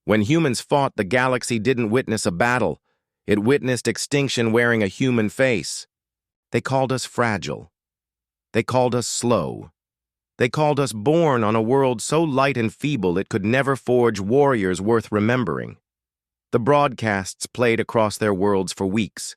When humans fought, the galaxy didn't witness a battle. It witnessed extinction wearing a human face. They called us fragile. They called us slow. They called us born on a world so light and feeble it could never forge warriors worth remembering. The broadcasts played across their worlds for weeks.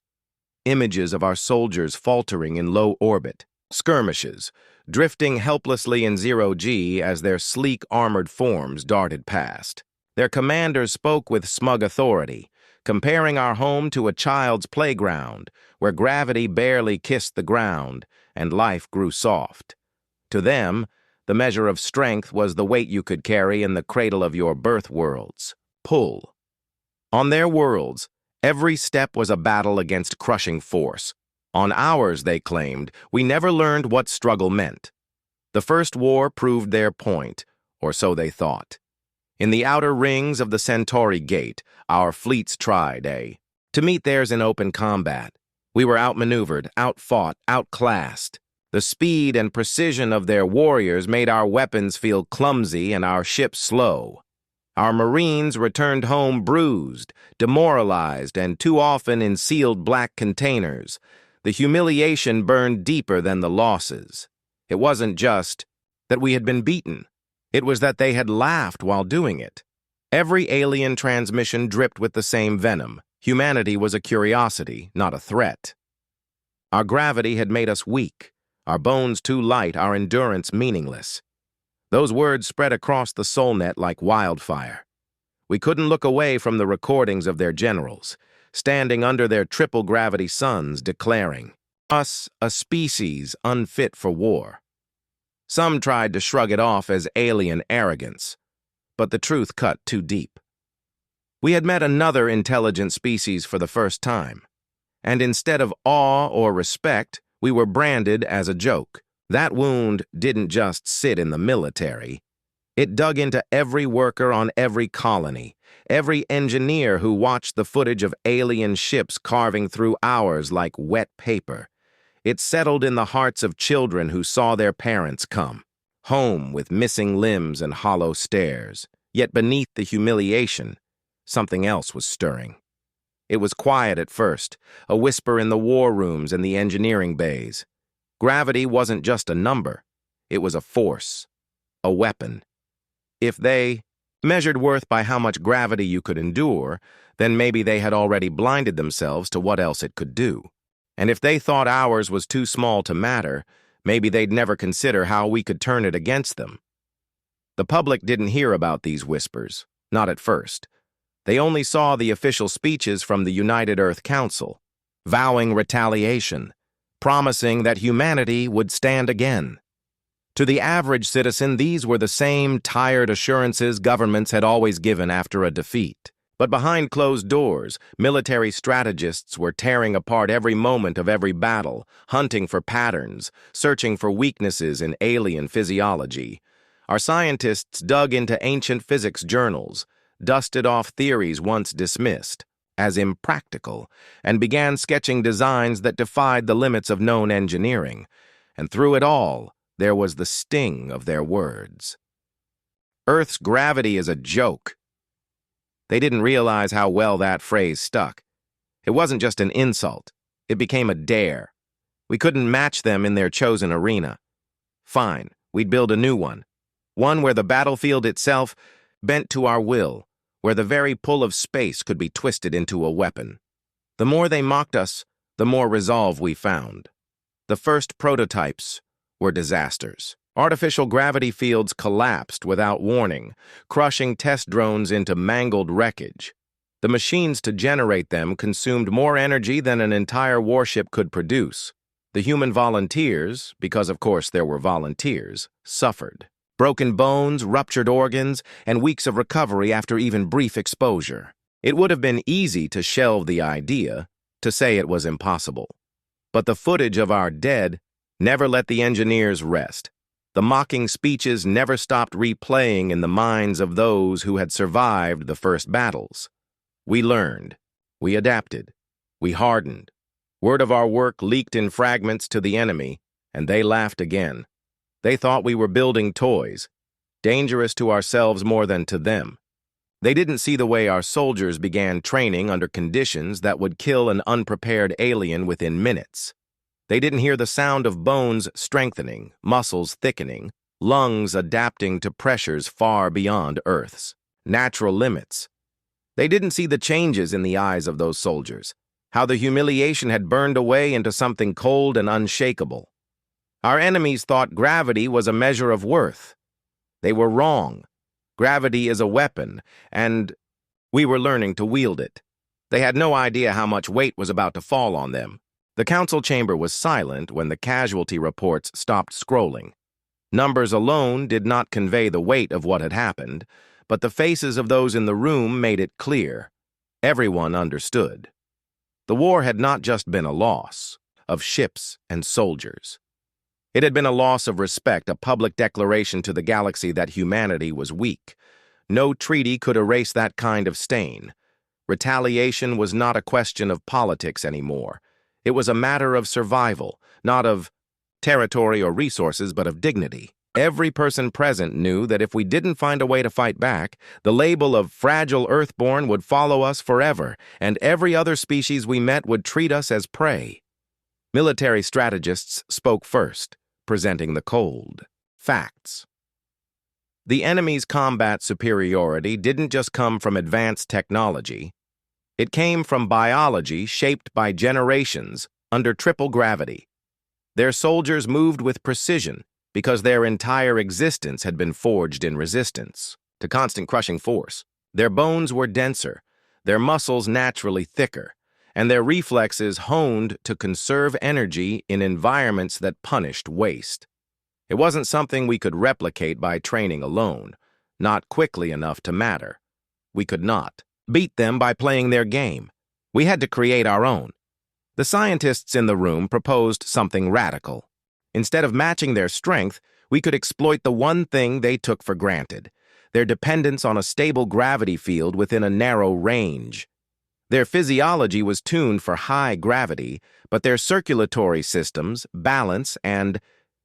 Images of our soldiers faltering in low orbit, skirmishes, drifting helplessly in zero-G as their sleek armored forms darted past. Their commanders spoke with smug authority, comparing our home to a child's playground, where gravity barely kissed the ground and life grew soft. To them, the measure of strength was the weight you could carry in the cradle of your birth worlds. Pull. On their worlds, every step was a battle against crushing force. On ours, they claimed, we never learned what struggle meant. The First War proved their point, or so they thought. In the outer rings of the Centauri Gate, our fleets tried, to meet theirs in open combat. We were outmaneuvered, outfought, outclassed. The speed and precision of their warriors made our weapons feel clumsy and our ships slow. Our Marines returned home bruised, demoralized, and too often in sealed black containers. The humiliation burned deeper than the losses. It wasn't just that we had been beaten. It was that they had laughed while doing it. Every alien transmission dripped with the same venom. Humanity was a curiosity, not a threat. Our gravity had made us weak, our bones too light, our endurance meaningless. Those words spread across the SolNet like wildfire. We couldn't look away from the recordings of their generals, standing under their triple-gravity suns, declaring, "Us, a species unfit for war." Some tried to shrug it off as alien arrogance, but the truth cut too deep. We had met another intelligent species for the first time, and instead of awe or respect, we were branded as a joke. That wound didn't just sit in the military. It dug into every worker on every colony, every engineer who watched the footage of alien ships carving through ours like wet paper. It settled in the hearts of children who saw their parents come, home with missing limbs and hollow stares. Yet beneath the humiliation, something else was stirring. It was quiet at first, a whisper in the war rooms and the engineering bays. Gravity wasn't just a number, it was a force, a weapon. If they measured worth by how much gravity you could endure, then maybe they had already blinded themselves to what else it could do. And if they thought ours was too small to matter, maybe they'd never consider how we could turn it against them. The public didn't hear about these whispers, not at first. They only saw the official speeches from the United Earth Council, vowing retaliation, promising that humanity would stand again. To the average citizen, these were the same tired assurances governments had always given after a defeat. But behind closed doors, military strategists were tearing apart every moment of every battle, hunting for patterns, searching for weaknesses in alien physiology. Our scientists dug into ancient physics journals, dusted off theories once dismissed as impractical, and began sketching designs that defied the limits of known engineering. And through it all, there was the sting of their words. Earth's gravity is a joke. They didn't realize how well that phrase stuck. It wasn't just an insult. It became a dare. We couldn't match them in their chosen arena. Fine, we'd build a new one. One where the battlefield itself bent to our will, where the very pull of space could be twisted into a weapon. The more they mocked us, the more resolve we found. The first prototypes were disasters. Artificial gravity fields collapsed without warning, crushing test drones into mangled wreckage. The machines to generate them consumed more energy than an entire warship could produce. The human volunteers, because of course there were volunteers, suffered. Broken bones, ruptured organs, and weeks of recovery after even brief exposure. It would have been easy to shelve the idea, to say it was impossible. But the footage of our dead never let the engineers rest. The mocking speeches never stopped replaying in the minds of those who had survived the first battles. We learned. We adapted. We hardened. Word of our work leaked in fragments to the enemy, and they laughed again. They thought we were building toys, dangerous to ourselves more than to them. They didn't see the way our soldiers began training under conditions that would kill an unprepared alien within minutes. They didn't hear the sound of bones strengthening, muscles thickening, lungs adapting to pressures far beyond Earth's natural limits. They didn't see the changes in the eyes of those soldiers, how the humiliation had burned away into something cold and unshakable. Our enemies thought gravity was a measure of worth. They were wrong. Gravity is a weapon, and we were learning to wield it. They had no idea how much weight was about to fall on them. The council chamber was silent when the casualty reports stopped scrolling. Numbers alone did not convey the weight of what had happened, but the faces of those in the room made it clear. Everyone understood. The war had not just been a loss of ships and soldiers. It had been a loss of respect, a public declaration to the galaxy that humanity was weak. No treaty could erase that kind of stain. Retaliation was not a question of politics anymore. It was a matter of survival, not of territory or resources, but of dignity. Every person present knew that if we didn't find a way to fight back, the label of fragile Earthborn would follow us forever, and every other species we met would treat us as prey. Military strategists spoke first, presenting the cold facts. The enemy's combat superiority didn't just come from advanced technology. It came from biology shaped by generations under triple gravity. Their soldiers moved with precision because their entire existence had been forged in resistance to constant crushing force. Their bones were denser, their muscles naturally thicker, and their reflexes honed to conserve energy in environments that punished waste. It wasn't something we could replicate by training alone, not quickly enough to matter. We could not beat them by playing their game. We had to create our own. The scientists in the room proposed something radical. Instead of matching their strength, we could exploit the one thing they took for granted, their dependence on a stable gravity field within a narrow range. Their physiology was tuned for high gravity, but their circulatory systems, balance, and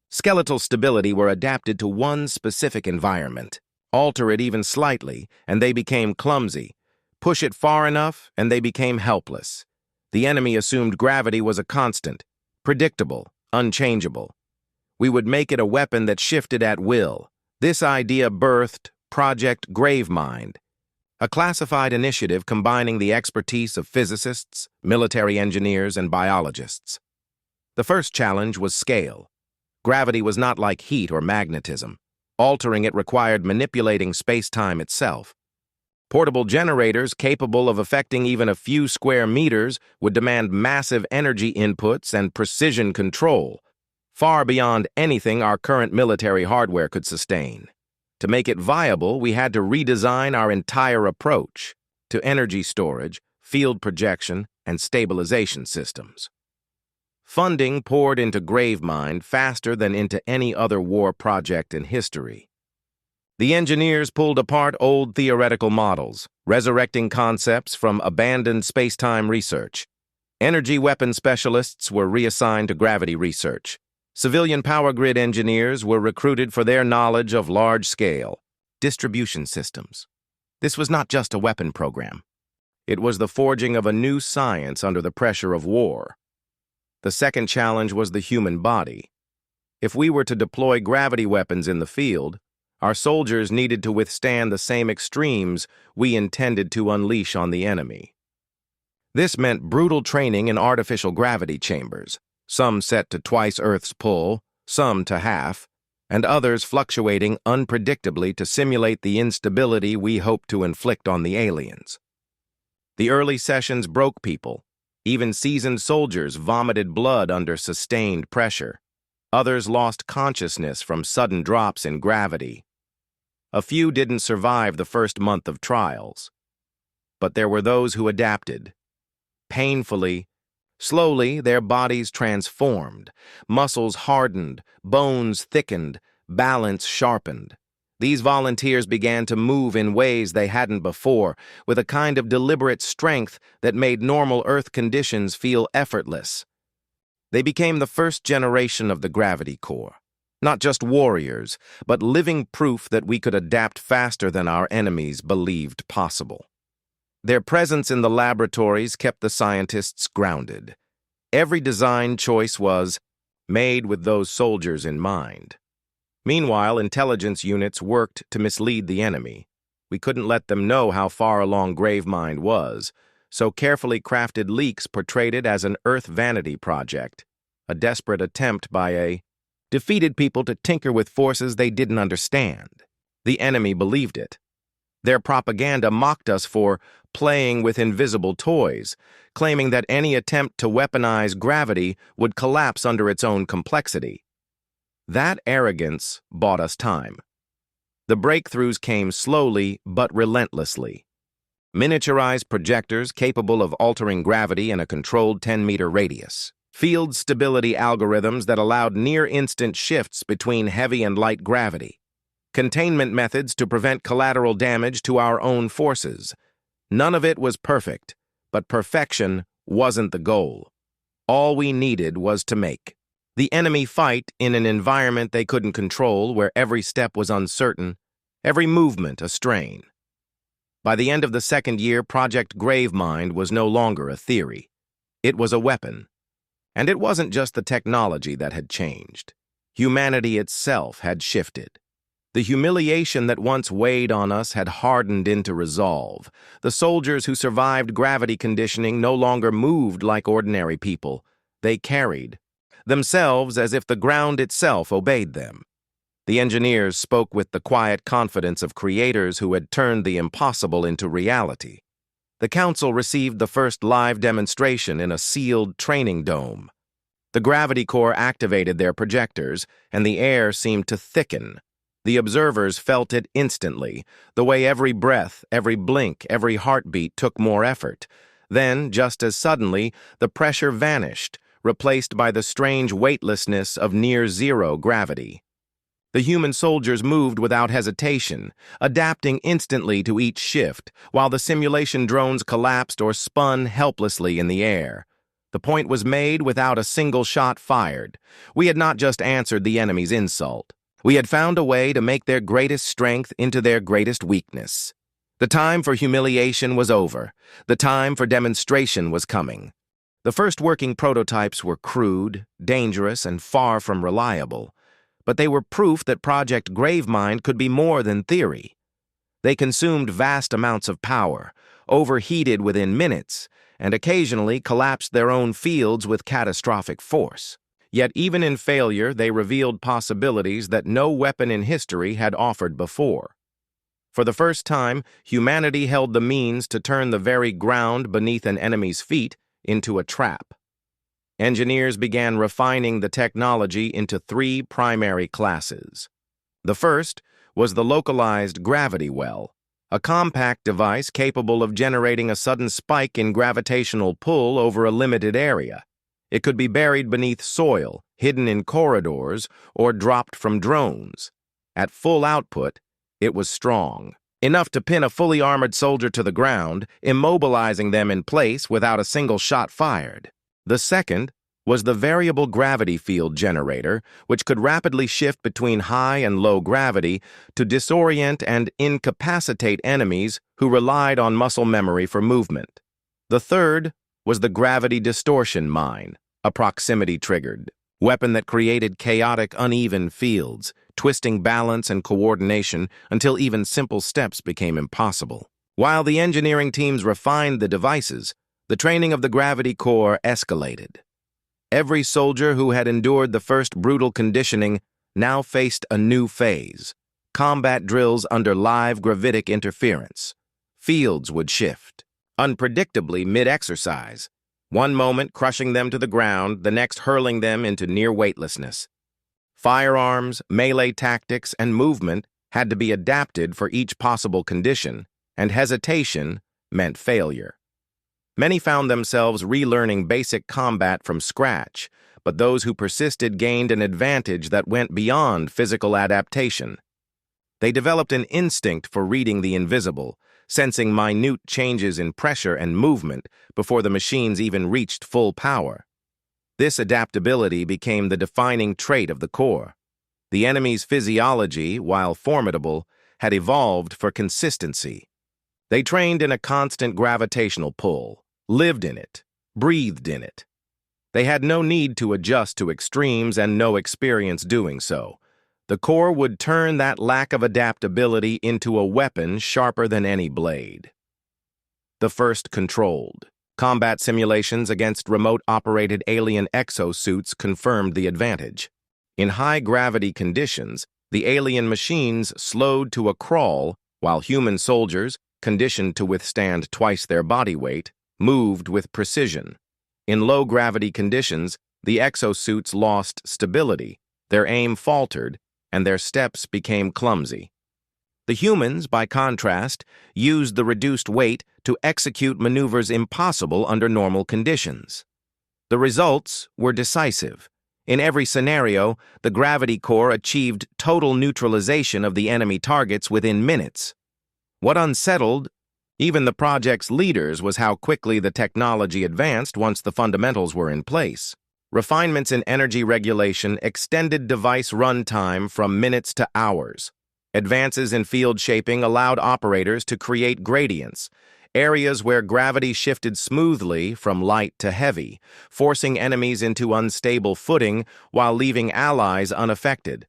skeletal stability were adapted to one specific environment. Alter it even slightly, and they became clumsy. Push it far enough, and they became helpless. The enemy assumed gravity was a constant, predictable, unchangeable. We would make it a weapon that shifted at will. This idea birthed Project Gravemind, a classified initiative combining the expertise of physicists, military engineers, and biologists. The first challenge was scale. Gravity was not like heat or magnetism. Altering it required manipulating space-time itself. Portable generators capable of affecting even a few square meters would demand massive energy inputs and precision control, far beyond anything our current military hardware could sustain. To make it viable, we had to redesign our entire approach to energy storage, field projection, and stabilization systems. Funding poured into Gravemind faster than into any other war project in history. The engineers pulled apart old theoretical models, resurrecting concepts from abandoned space-time research. Energy weapon specialists were reassigned to gravity research. Civilian power grid engineers were recruited for their knowledge of large-scale distribution systems. This was not just a weapon program. It was the forging of a new science under the pressure of war. The second challenge was the human body. If we were to deploy gravity weapons in the field, our soldiers needed to withstand the same extremes we intended to unleash on the enemy. This meant brutal training in artificial gravity chambers, some set to twice Earth's pull, some to half, and others fluctuating unpredictably to simulate the instability we hoped to inflict on the aliens. The early sessions broke people. Even seasoned soldiers vomited blood under sustained pressure. Others lost consciousness from sudden drops in gravity. A few didn't survive the first month of trials. But there were those who adapted. Painfully, slowly, their bodies transformed, muscles hardened, bones thickened, balance sharpened. These volunteers began to move in ways they hadn't before, with a kind of deliberate strength that made normal Earth conditions feel effortless. They became the first generation of the Gravity Corps, Not just warriors, but living proof that we could adapt faster than our enemies believed possible. Their presence in the laboratories kept the scientists grounded. Every design choice was made with those soldiers in mind. Meanwhile, intelligence units worked to mislead the enemy. We couldn't let them know how far along Gravemind was, so carefully crafted leaks portrayed it as an Earth vanity project, a desperate attempt by a defeated people to tinker with forces they didn't understand. The enemy believed it. Their propaganda mocked us for playing with invisible toys, claiming that any attempt to weaponize gravity would collapse under its own complexity. That arrogance bought us time. The breakthroughs came slowly but relentlessly. Miniaturized projectors capable of altering gravity in a controlled 10-meter radius. Field stability algorithms that allowed near-instant shifts between heavy and light gravity. Containment methods to prevent collateral damage to our own forces. None of it was perfect, but perfection wasn't the goal. All we needed was to make the enemy fight in an environment they couldn't control, where every step was uncertain, every movement a strain. By the end of the second year, Project Gravemind was no longer a theory. It was a weapon. And it wasn't just the technology that had changed. Humanity itself had shifted. The humiliation that once weighed on us had hardened into resolve. The soldiers who survived gravity conditioning no longer moved like ordinary people. They carried themselves as if the ground itself obeyed them. The engineers spoke with the quiet confidence of creators who had turned the impossible into reality. The council received the first live demonstration in a sealed training dome. The gravity core activated their projectors, and the air seemed to thicken. The observers felt it instantly, the way every breath, every blink, every heartbeat took more effort. Then, just as suddenly, the pressure vanished, replaced by the strange weightlessness of near-zero gravity. The human soldiers moved without hesitation, adapting instantly to each shift, while the simulation drones collapsed or spun helplessly in the air. The point was made without a single shot fired. We had not just answered the enemy's insult. We had found a way to make their greatest strength into their greatest weakness. The time for humiliation was over. The time for demonstration was coming. The first working prototypes were crude, dangerous, and far from reliable. But they were proof that Project Gravemind could be more than theory. They consumed vast amounts of power, overheated within minutes, and occasionally collapsed their own fields with catastrophic force. Yet even in failure, they revealed possibilities that no weapon in history had offered before. For the first time, humanity held the means to turn the very ground beneath an enemy's feet into a trap. Engineers began refining the technology into three primary classes. The first was the localized gravity well, a compact device capable of generating a sudden spike in gravitational pull over a limited area. It could be buried beneath soil, hidden in corridors, or dropped from drones. At full output, it was strong, enough to pin a fully armored soldier to the ground, immobilizing them in place without a single shot fired. The second was the variable gravity field generator, which could rapidly shift between high and low gravity to disorient and incapacitate enemies who relied on muscle memory for movement. The third was the gravity distortion mine, a proximity-triggered weapon that created chaotic, uneven fields, twisting balance and coordination until even simple steps became impossible. While the engineering teams refined the devices, the training of the gravity core escalated. Every soldier who had endured the first brutal conditioning now faced a new phase: combat drills under live gravitic interference. Fields would shift, unpredictably mid-exercise, one moment crushing them to the ground, the next hurling them into near weightlessness. Firearms, melee tactics, and movement had to be adapted for each possible condition, and hesitation meant failure. Many found themselves relearning basic combat from scratch, but those who persisted gained an advantage that went beyond physical adaptation. They developed an instinct for reading the invisible, sensing minute changes in pressure and movement before the machines even reached full power. This adaptability became the defining trait of the core. The enemy's physiology, while formidable, had evolved for consistency. They trained in a constant gravitational pull, lived in it, breathed in it. They had no need to adjust to extremes and no experience doing so. The Corps would turn that lack of adaptability into a weapon sharper than any blade. The first controlled. Combat simulations against remote-operated alien exosuits confirmed the advantage. In high-gravity conditions, the alien machines slowed to a crawl, while human soldiers, conditioned to withstand twice their body weight, moved with precision. In low-gravity conditions, the exosuits lost stability, their aim faltered, and their steps became clumsy. The humans, by contrast, used the reduced weight to execute maneuvers impossible under normal conditions. The results were decisive. In every scenario, the Gravity Corps achieved total neutralization of the enemy targets within minutes. What unsettled even the project's leaders was how quickly the technology advanced once the fundamentals were in place. Refinements in energy regulation extended device runtime from minutes to hours. Advances in field shaping allowed operators to create gradients, areas where gravity shifted smoothly from light to heavy, forcing enemies into unstable footing while leaving allies unaffected.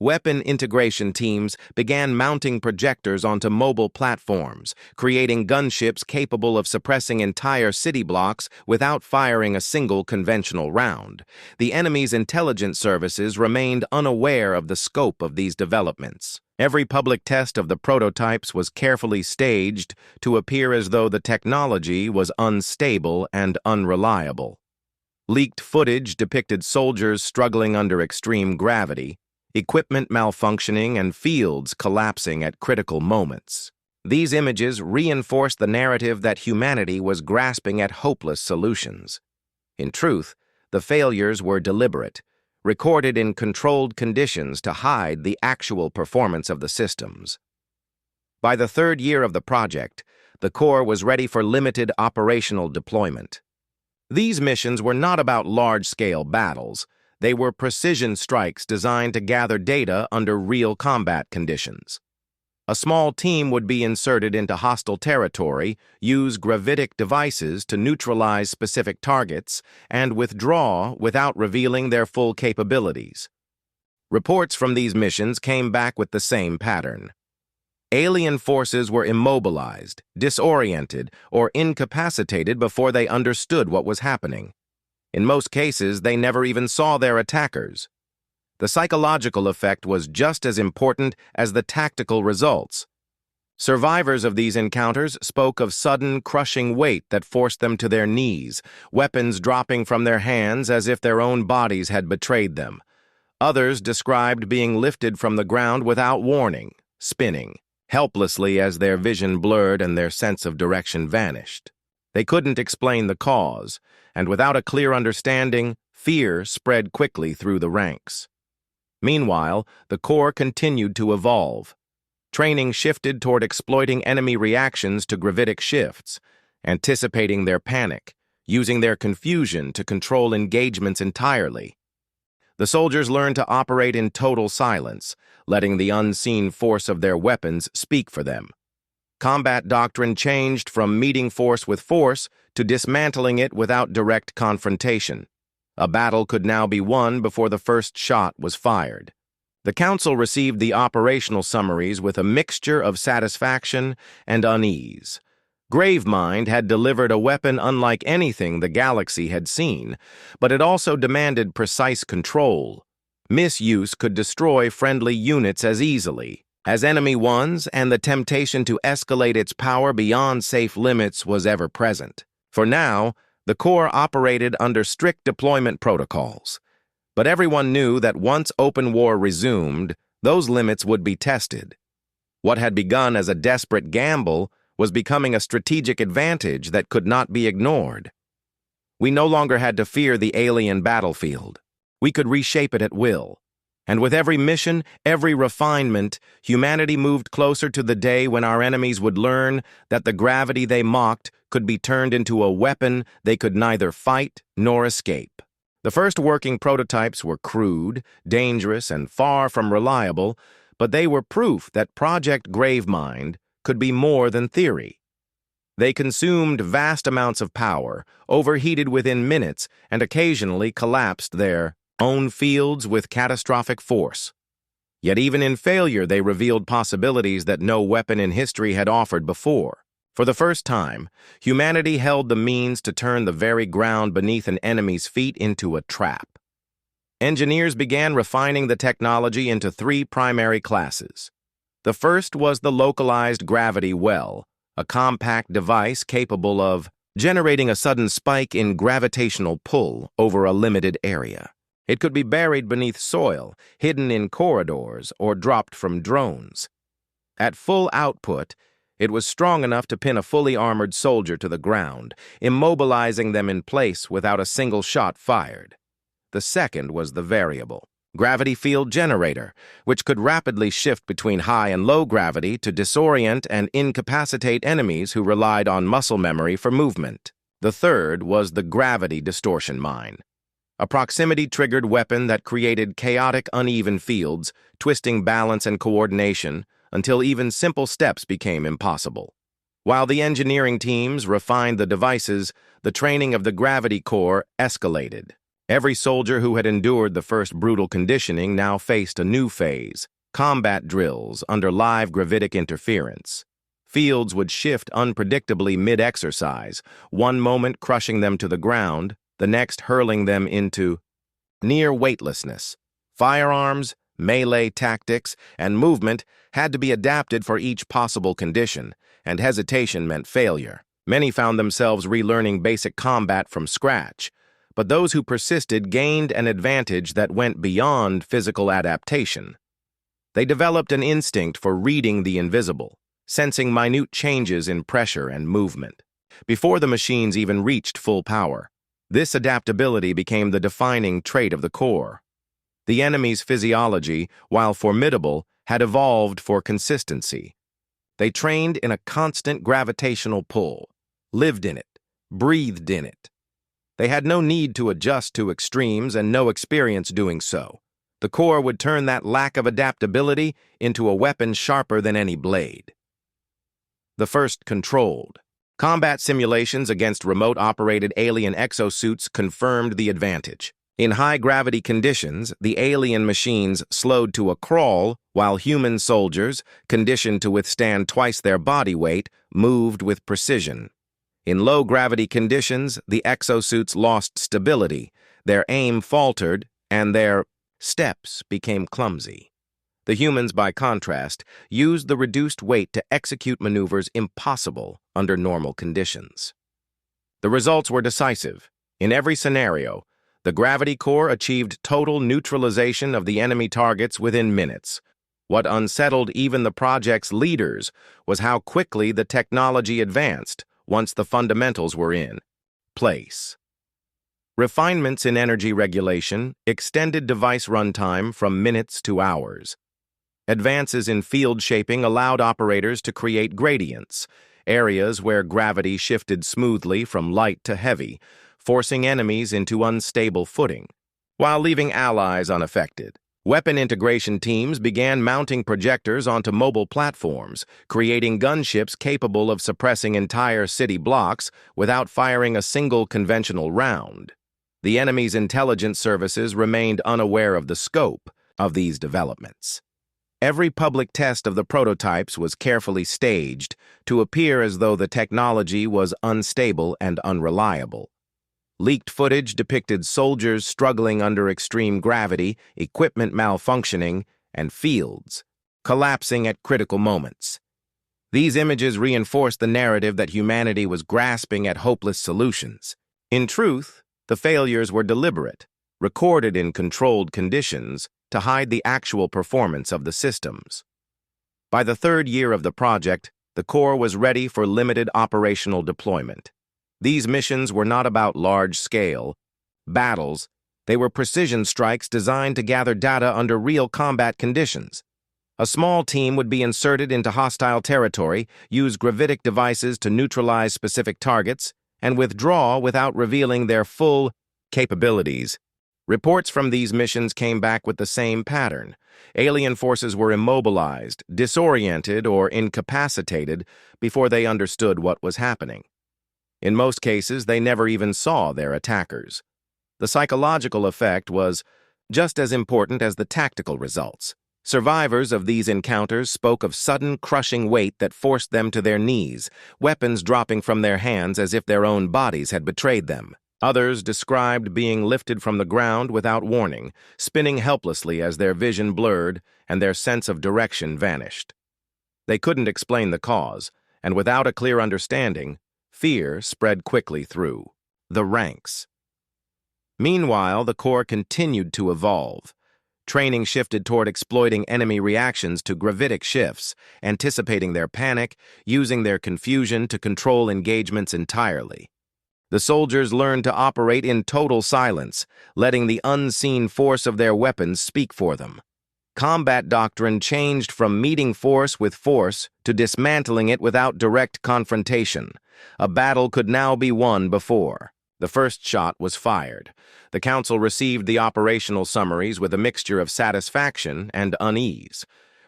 Weapon integration teams began mounting projectors onto mobile platforms, creating gunships capable of suppressing entire city blocks without firing a single conventional round. The enemy's intelligence services remained unaware of the scope of these developments. Every public test of the prototypes was carefully staged to appear as though the technology was unstable and unreliable. Leaked footage depicted soldiers struggling under extreme gravity, equipment malfunctioning, and fields collapsing at critical moments. These images reinforced the narrative that humanity was grasping at hopeless solutions. In truth, the failures were deliberate, recorded in controlled conditions to hide the actual performance of the systems. By the third year of the project, the Corps was ready for limited operational deployment. These missions were not about large-scale battles. They were precision strikes designed to gather data under real combat conditions. A small team would be inserted into hostile territory, use gravitic devices to neutralize specific targets, and withdraw without revealing their full capabilities. Reports from these missions came back with the same pattern. Alien forces were immobilized, disoriented, or incapacitated before they understood what was happening. In most cases, they never even saw their attackers. The psychological effect was just as important as the tactical results. Survivors of these encounters spoke of sudden, crushing weight that forced them to their knees, weapons dropping from their hands as if their own bodies had betrayed them. Others described being lifted from the ground without warning, spinning, helplessly as their vision blurred and their sense of direction vanished. They couldn't explain the cause, and without a clear understanding, fear spread quickly through the ranks. Meanwhile, the Corps continued to evolve. Training shifted toward exploiting enemy reactions to gravitic shifts, anticipating their panic, using their confusion to control engagements entirely. The soldiers learned to operate in total silence, letting the unseen force of their weapons speak for them. Combat doctrine changed from meeting force with force to dismantling it without direct confrontation. A battle could now be won before the first shot was fired. The Council received the operational summaries with a mixture of satisfaction and unease. Gravemind had delivered a weapon unlike anything the galaxy had seen, but it also demanded precise control. Misuse could destroy friendly units as easily as enemy ones, and the temptation to escalate its power beyond safe limits was ever present. For now, the Corps operated under strict deployment protocols. But everyone knew that once open war resumed, those limits would be tested. What had begun as a desperate gamble was becoming a strategic advantage that could not be ignored. We no longer had to fear the alien battlefield. We could reshape it at will. And with every mission, every refinement, humanity moved closer to the day when our enemies would learn that the gravity they mocked could be turned into a weapon they could neither fight nor escape. The first working prototypes were crude, dangerous, and far from reliable, but they were proof that Project Gravemind could be more than theory. They consumed vast amounts of power, overheated within minutes, and occasionally collapsed their own fields with catastrophic force. Yet even in failure, they revealed possibilities that no weapon in history had offered before. For the first time, humanity held the means to turn the very ground beneath an enemy's feet into a trap. Engineers began refining the technology into three primary classes. The first was the localized gravity well, a compact device capable of generating a sudden spike in gravitational pull over a limited area. It could be buried beneath soil, hidden in corridors, or dropped from drones. At full output, it was strong enough to pin a fully armored soldier to the ground, immobilizing them in place without a single shot fired. The second was the variable gravity field generator, which could rapidly shift between high and low gravity to disorient and incapacitate enemies who relied on muscle memory for movement. The third was the gravity distortion mine, a proximity-triggered weapon that created chaotic, uneven fields, twisting balance and coordination until even simple steps became impossible. While the engineering teams refined the devices, the training of the gravity core escalated. Every soldier who had endured the first brutal conditioning now faced a new phase: combat drills under live gravitic interference. Fields would shift unpredictably mid-exercise, one moment crushing them to the ground, the next hurling them into near weightlessness. Firearms, melee tactics, and movement had to be adapted for each possible condition, and hesitation meant failure. Many found themselves relearning basic combat from scratch, but those who persisted gained an advantage that went beyond physical adaptation. They developed an instinct for reading the invisible, sensing minute changes in pressure and movement. Before the machines even reached full power, this adaptability became the defining trait of the core. The enemy's physiology, while formidable, had evolved for consistency. They trained in a constant gravitational pull, lived in it, breathed in it. They had no need to adjust to extremes and no experience doing so. The core would turn that lack of adaptability into a weapon sharper than any blade. The first controlled. Combat simulations against remote-operated alien exosuits confirmed the advantage. In high-gravity conditions, the alien machines slowed to a crawl, while human soldiers, conditioned to withstand twice their body weight, moved with precision. In low-gravity conditions, the exosuits lost stability, their aim faltered, and their steps became clumsy. The humans, by contrast, used the reduced weight to execute maneuvers impossible under normal conditions. The results were decisive. In every scenario, the gravity core achieved total neutralization of the enemy targets within minutes. What unsettled even the project's leaders was how quickly the technology advanced once the fundamentals were in place. Refinements in energy regulation extended device runtime from minutes to hours. Advances in field shaping allowed operators to create gradients, areas where gravity shifted smoothly from light to heavy, forcing enemies into unstable footing, while leaving allies unaffected. Weapon integration teams began mounting projectors onto mobile platforms, creating gunships capable of suppressing entire city blocks without firing a single conventional round. The enemy's intelligence services remained unaware of the scope of these developments. Every public test of the prototypes was carefully staged to appear as though the technology was unstable and unreliable. Leaked footage depicted soldiers struggling under extreme gravity, equipment malfunctioning, and fields collapsing at critical moments. These images reinforced the narrative that humanity was grasping at hopeless solutions. In truth, the failures were deliberate, recorded in controlled conditions to hide the actual performance of the systems. By the third year of the project, the core was ready for limited operational deployment. These missions were not about large-scale battles. They were precision strikes designed to gather data under real combat conditions. A small team would be inserted into hostile territory, use gravitic devices to neutralize specific targets, and withdraw without revealing their full capabilities Reports from these missions came back with the same pattern. Alien forces were immobilized, disoriented, or incapacitated before they understood what was happening. In most cases, they never even saw their attackers. The psychological effect was just as important as the tactical results. Survivors of these encounters spoke of sudden, crushing weight that forced them to their knees, weapons dropping from their hands as if their own bodies had betrayed them. Others described being lifted from the ground without warning, spinning helplessly as their vision blurred and their sense of direction vanished. They couldn't explain the cause, and without a clear understanding, fear spread quickly through the ranks. Meanwhile, the Corps continued to evolve. Training shifted toward exploiting enemy reactions to gravitic shifts, anticipating their panic, using their confusion to control engagements entirely. The soldiers learned to operate in total silence, letting the unseen force of their weapons speak for them. Combat doctrine changed from meeting force with force to dismantling it without direct confrontation. A battle could now be won before the first shot was fired. The Council received the operational summaries with a mixture of satisfaction and unease.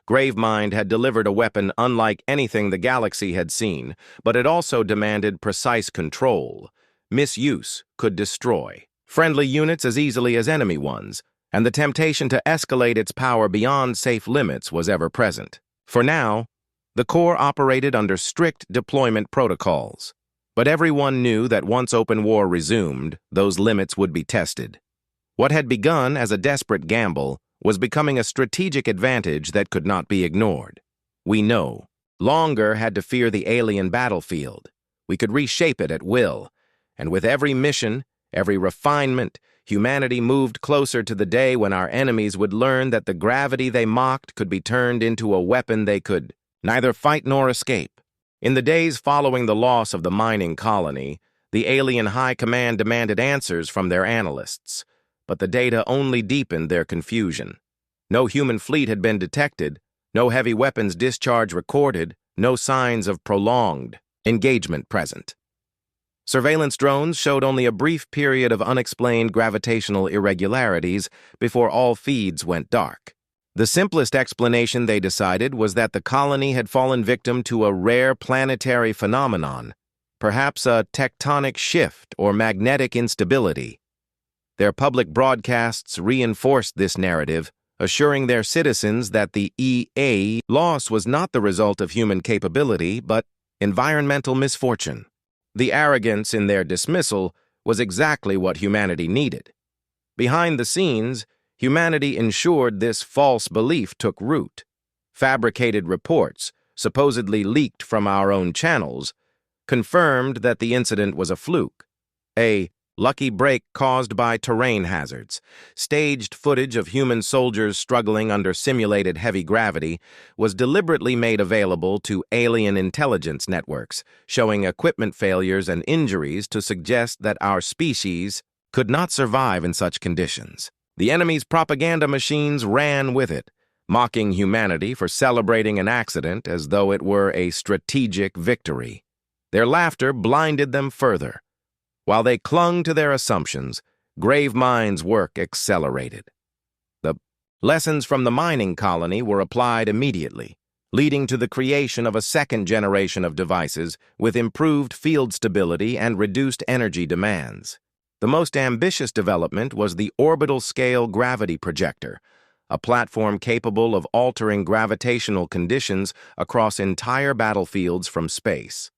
Gravemind had delivered a weapon unlike anything the galaxy had seen, but it also demanded precise control. Misuse could destroy friendly units as easily as enemy ones, and the temptation to escalate its power beyond safe limits was ever present. For now, the Corps operated under strict deployment protocols. But everyone knew that once open war resumed, those limits would be tested. What had begun as a desperate gamble was becoming a strategic advantage that could not be ignored. We no longer had to fear the alien battlefield. We could reshape it at will, and with every mission, every refinement, humanity moved closer to the day when our enemies would learn that the gravity they mocked could be turned into a weapon they could neither fight nor escape. In the days following the loss of the mining colony, the alien high command demanded answers from their analysts, but the data only deepened their confusion. No human fleet had been detected, no heavy weapons discharge recorded, no signs of prolonged engagement present. Surveillance drones showed only a brief period of unexplained gravitational irregularities before all feeds went dark. The simplest explanation, they decided, was that the colony had fallen victim to a rare planetary phenomenon, perhaps a tectonic shift or magnetic instability. Their public broadcasts reinforced this narrative, assuring their citizens that the EA loss was not the result of human capability, but environmental misfortune. The arrogance in their dismissal was exactly what humanity needed. Behind the scenes, humanity ensured this false belief took root. Fabricated reports, supposedly leaked from our own channels, confirmed that the incident was a fluke, a lucky break caused by terrain hazards. Staged footage of human soldiers struggling under simulated heavy gravity was deliberately made available to alien intelligence networks, showing equipment failures and injuries to suggest that our species could not survive in such conditions. The enemy's propaganda machines ran with it, mocking humanity for celebrating an accident as though it were a strategic victory. Their laughter blinded them further. While they clung to their assumptions, Gravemind's work accelerated. The lessons from the mining colony were applied immediately, leading to the creation of a second generation of devices with improved field stability and reduced energy demands. The most ambitious development was the orbital-scale gravity projector, a platform capable of altering gravitational conditions across entire battlefields from space.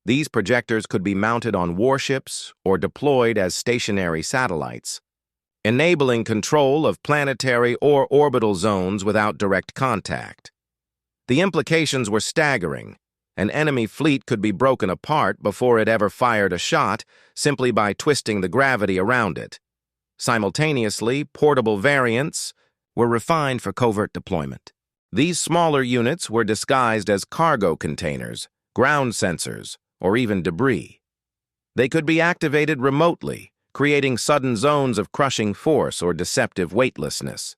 These projectors could be mounted on warships or deployed as stationary satellites, enabling control of planetary or orbital zones without direct contact. The implications were staggering. An enemy fleet could be broken apart before it ever fired a shot simply by twisting the gravity around it. Simultaneously, portable variants were refined for covert deployment. These smaller units were disguised as cargo containers, ground sensors, or even debris. They could be activated remotely, creating sudden zones of crushing force or deceptive weightlessness.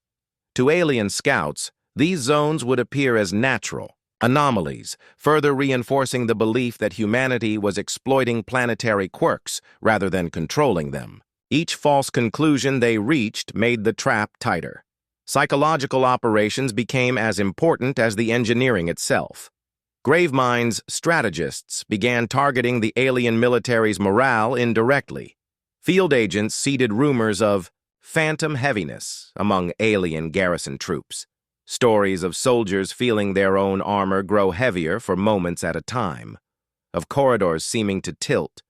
To alien scouts, these zones would appear as natural anomalies, further reinforcing the belief that humanity was exploiting planetary quirks rather than controlling them. Each false conclusion they reached made the trap tighter. Psychological operations became as important as the engineering itself. Gravemind's strategists began targeting the alien military's morale indirectly. Field agents seeded rumors of phantom heaviness among alien garrison troops, stories of soldiers feeling their own armor grow heavier for moments at a time, of corridors seeming to tilt,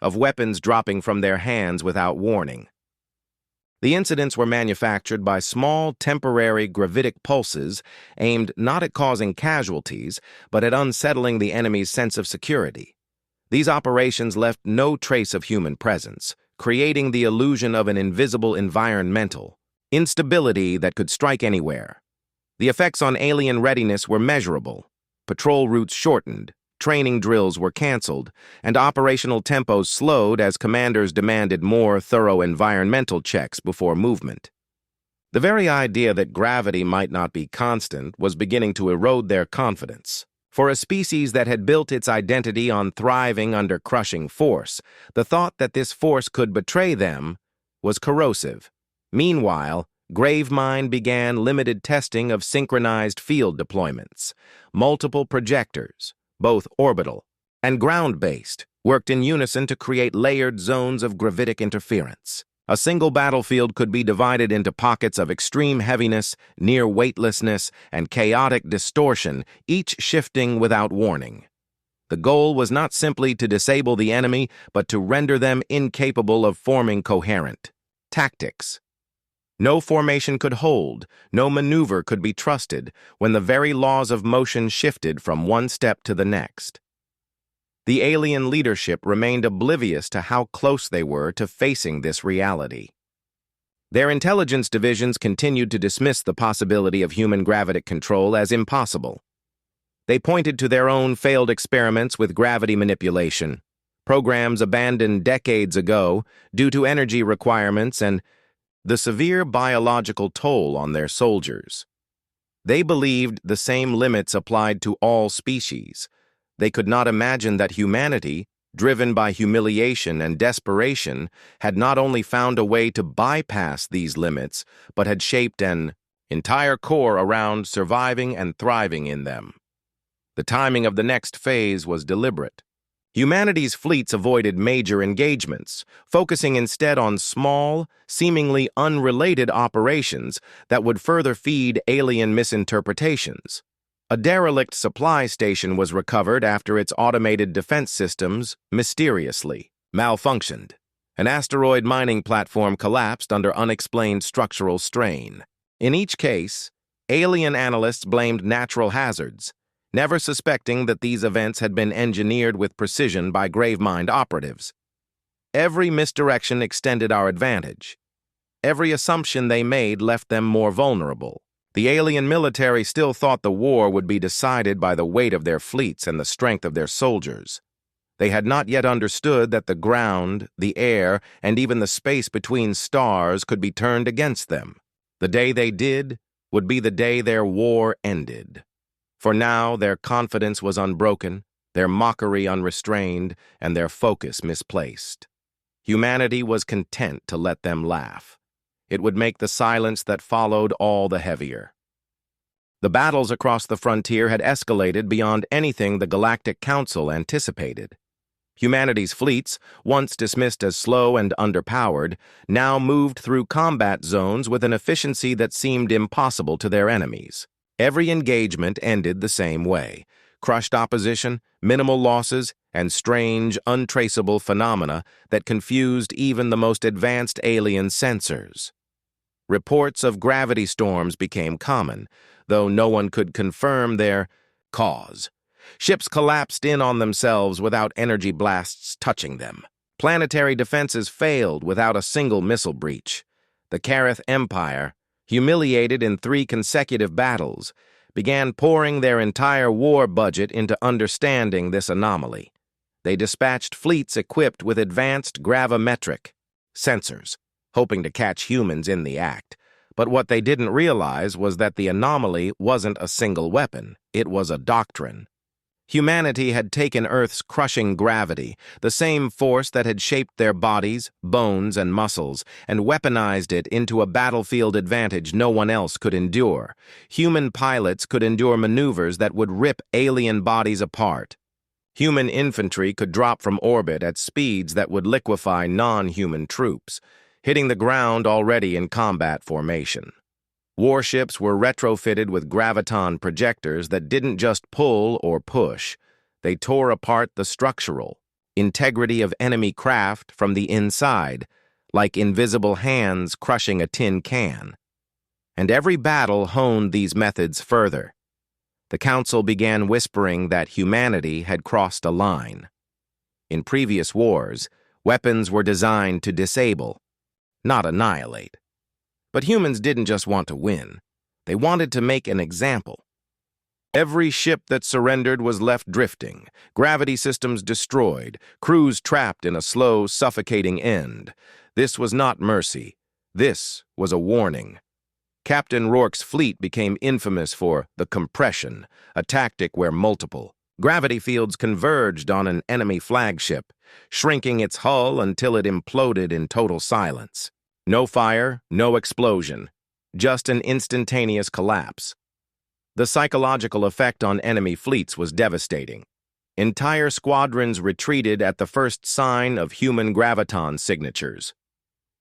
of weapons dropping from their hands without warning. The incidents were manufactured by small, temporary gravitic pulses aimed not at causing casualties, but at unsettling the enemy's sense of security. These operations left no trace of human presence, creating the illusion of an invisible environmental instability that could strike anywhere. The effects on alien readiness were measurable. Patrol routes shortened, training drills were canceled, and operational tempos slowed as commanders demanded more thorough environmental checks before movement. The very idea that gravity might not be constant was beginning to erode their confidence. For a species that had built its identity on thriving under crushing force, the thought that this force could betray them was corrosive. Meanwhile, Gravemind began limited testing of synchronized field deployments. Multiple projectors, both orbital and ground-based, worked in unison to create layered zones of gravitic interference. A single battlefield could be divided into pockets of extreme heaviness, near weightlessness, and chaotic distortion, each shifting without warning. The goal was not simply to disable the enemy, but to render them incapable of forming coherent tactics. No formation could hold, no maneuver could be trusted when the very laws of motion shifted from one step to the next. The alien leadership remained oblivious to how close they were to facing this reality. Their intelligence divisions continued to dismiss the possibility of human gravitic control as impossible. They pointed to their own failed experiments with gravity manipulation, programs abandoned decades ago due to energy requirements and the severe biological toll on their soldiers. They believed the same limits applied to all species. They could not imagine that humanity, driven by humiliation and desperation, had not only found a way to bypass these limits, but had shaped an entire core around surviving and thriving in them. The timing of the next phase was deliberate. Humanity's fleets avoided major engagements, focusing instead on small, seemingly unrelated operations that would further feed alien misinterpretations. A derelict supply station was recovered after its automated defense systems mysteriously malfunctioned. An asteroid mining platform collapsed under unexplained structural strain. In each case, alien analysts blamed natural hazards, never suspecting that these events had been engineered with precision by Gravemind operatives. Every misdirection extended our advantage. Every assumption they made left them more vulnerable. The alien military still thought the war would be decided by the weight of their fleets and the strength of their soldiers. They had not yet understood that the ground, the air, and even the space between stars could be turned against them. The day they did would be the day their war ended. For now, their confidence was unbroken, their mockery unrestrained, and their focus misplaced. Humanity was content to let them laugh. It would make the silence that followed all the heavier. The battles across the frontier had escalated beyond anything the Galactic Council anticipated. Humanity's fleets, once dismissed as slow and underpowered, now moved through combat zones with an efficiency that seemed impossible to their enemies. Every engagement ended the same way: crushed opposition, minimal losses, and strange, untraceable phenomena that confused even the most advanced alien sensors. Reports of gravity storms became common, though no one could confirm their cause. Ships collapsed in on themselves without energy blasts touching them. Planetary defenses failed without a single missile breach. The Kareth Empire, humiliated in 3 consecutive battles, began pouring their entire war budget into understanding this anomaly. They dispatched fleets equipped with advanced gravimetric sensors, hoping to catch humans in the act. But what they didn't realize was that the anomaly wasn't a single weapon, it was a doctrine. Humanity had taken Earth's crushing gravity, the same force that had shaped their bodies, bones, and muscles, and weaponized it into a battlefield advantage no one else could endure. Human pilots could endure maneuvers that would rip alien bodies apart. Human infantry could drop from orbit at speeds that would liquefy non-human troops, hitting the ground already in combat formation. Warships were retrofitted with graviton projectors that didn't just pull or push. They tore apart the structural integrity of enemy craft from the inside, like invisible hands crushing a tin can. And every battle honed these methods further. The Council began whispering that humanity had crossed a line. In previous wars, weapons were designed to disable, not annihilate. But humans didn't just want to win. They wanted to make an example. Every ship that surrendered was left drifting, gravity systems destroyed, crews trapped in a slow, suffocating end. This was not mercy. This was a warning. Captain Rourke's fleet became infamous for the compression, a tactic where multiple gravity fields converged on an enemy flagship, shrinking its hull until it imploded in total silence. No fire, no explosion, just an instantaneous collapse. The psychological effect on enemy fleets was devastating. Entire squadrons retreated at the first sign of human graviton signatures.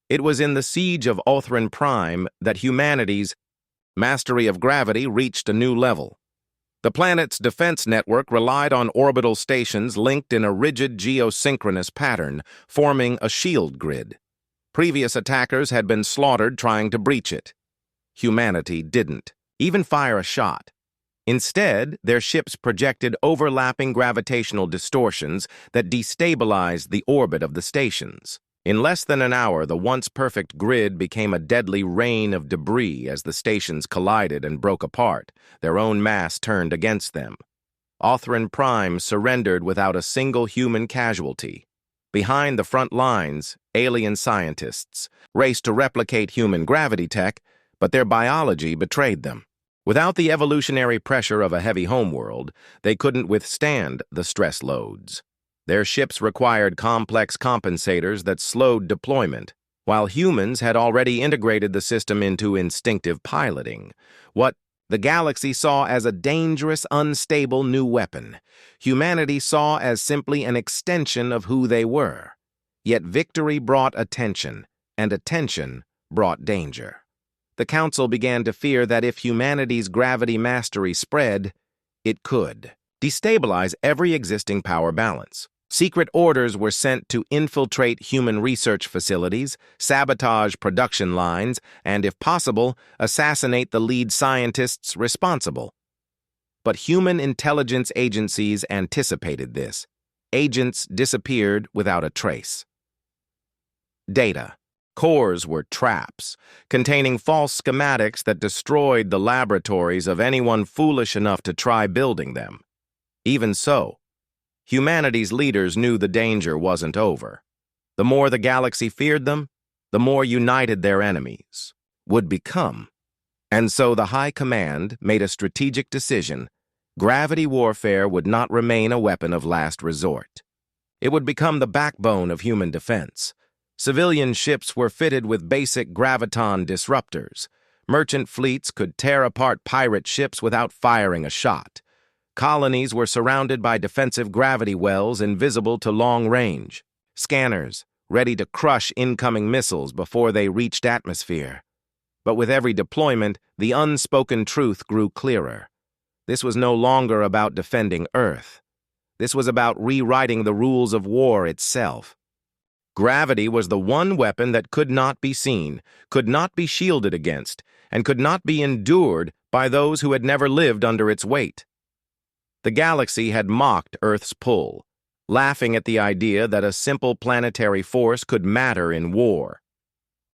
It was in the siege of Othran Prime that humanity's mastery of gravity reached a new level. The planet's defense network relied on orbital stations linked in a rigid geosynchronous pattern, forming a shield grid. Previous attackers had been slaughtered trying to breach it. Humanity didn't even fire a shot. Instead, their ships projected overlapping gravitational distortions that destabilized the orbit of the stations. In less than an hour, the once perfect grid became a deadly rain of debris as the stations collided and broke apart, their own mass turned against them. Othran Prime surrendered without a single human casualty. Behind the front lines, alien scientists raced to replicate human gravity tech, but their biology betrayed them. Without the evolutionary pressure of a heavy homeworld, they couldn't withstand the stress loads. Their ships required complex compensators that slowed deployment, while humans had already integrated the system into instinctive piloting. What the galaxy saw as a dangerous, unstable new weapon, humanity saw as simply an extension of who they were. Yet victory brought attention, and attention brought danger. The Council began to fear that if humanity's gravity mastery spread, it could destabilize every existing power balance. Secret orders were sent to infiltrate human research facilities, sabotage production lines, and, if possible, assassinate the lead scientists responsible. But human intelligence agencies anticipated this. Agents disappeared without a trace. Data. Cores were traps, containing false schematics that destroyed the laboratories of anyone foolish enough to try building them. Even so, humanity's leaders knew the danger wasn't over. The more the galaxy feared them, the more united their enemies would become. And so the High Command made a strategic decision. Gravity warfare would not remain a weapon of last resort. It would become the backbone of human defense. Civilian ships were fitted with basic graviton disruptors. Merchant fleets could tear apart pirate ships without firing a shot. Colonies were surrounded by defensive gravity wells invisible to long range. Scanners, ready to crush incoming missiles before they reached atmosphere. But with every deployment, the unspoken truth grew clearer. This was no longer about defending Earth. This was about rewriting the rules of war itself. Gravity was the one weapon that could not be seen, could not be shielded against, and could not be endured by those who had never lived under its weight. The galaxy had mocked Earth's pull, laughing at the idea that a simple planetary force could matter in war.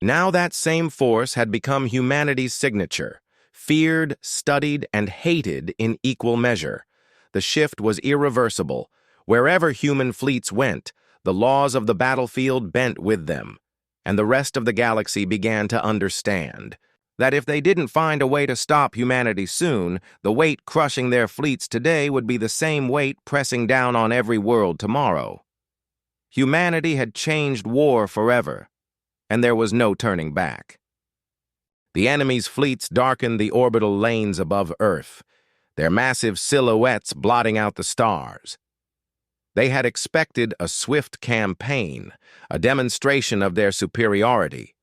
Now that same force had become humanity's signature, feared, studied, and hated in equal measure. The shift was irreversible. Wherever human fleets went, the laws of the battlefield bent with them, and the rest of the galaxy began to understand. that if they didn't find a way to stop humanity soon, the weight crushing their fleets today would be the same weight pressing down on every world tomorrow. Humanity had changed war forever, and there was no turning back. The enemy's fleets darkened the orbital lanes above Earth, their massive silhouettes blotting out the stars. They had expected a swift campaign, a demonstration of their superiority,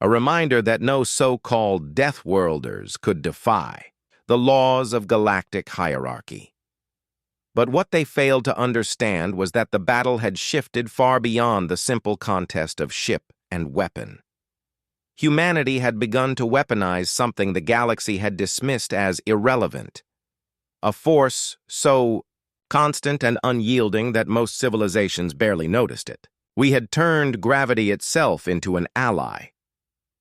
a reminder that no so-called Deathworlders could defy the laws of galactic hierarchy. But what they failed to understand was that the battle had shifted far beyond the simple contest of ship and weapon. Humanity had begun to weaponize something the galaxy had dismissed as irrelevant, a force so constant and unyielding that most civilizations barely noticed it. We had turned gravity itself into an ally.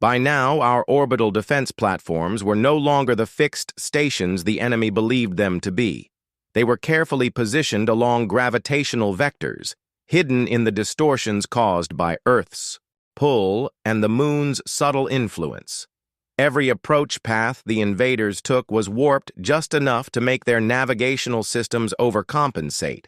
By now, our orbital defense platforms were no longer the fixed stations the enemy believed them to be. They were carefully positioned along gravitational vectors, hidden in the distortions caused by Earth's pull and the Moon's subtle influence. Every approach path the invaders took was warped just enough to make their navigational systems overcompensate.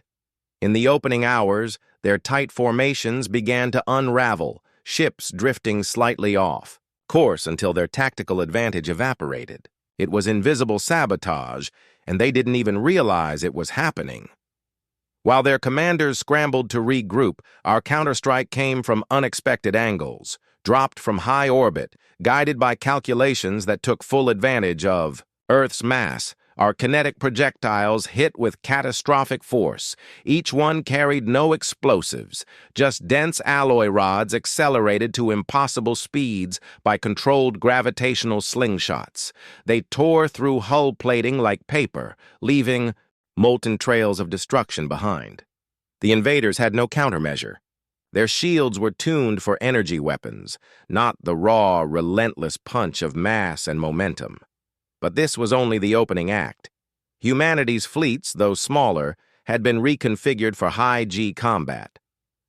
In the opening hours, their tight formations began to unravel, ships drifting slightly off course until their tactical advantage evaporated. It was invisible sabotage, and they didn't even realize it was happening. While their commanders scrambled to regroup, our counterstrike came from unexpected angles, dropped from high orbit, guided by calculations that took full advantage of Earth's mass. Our kinetic projectiles hit with catastrophic force. Each one carried no explosives, just dense alloy rods accelerated to impossible speeds by controlled gravitational slingshots. They tore through hull plating like paper, leaving molten trails of destruction behind. The invaders had no countermeasure. Their shields were tuned for energy weapons, not the raw, relentless punch of mass and momentum. But this was only the opening act. Humanity's fleets, though smaller, had been reconfigured for high-G combat.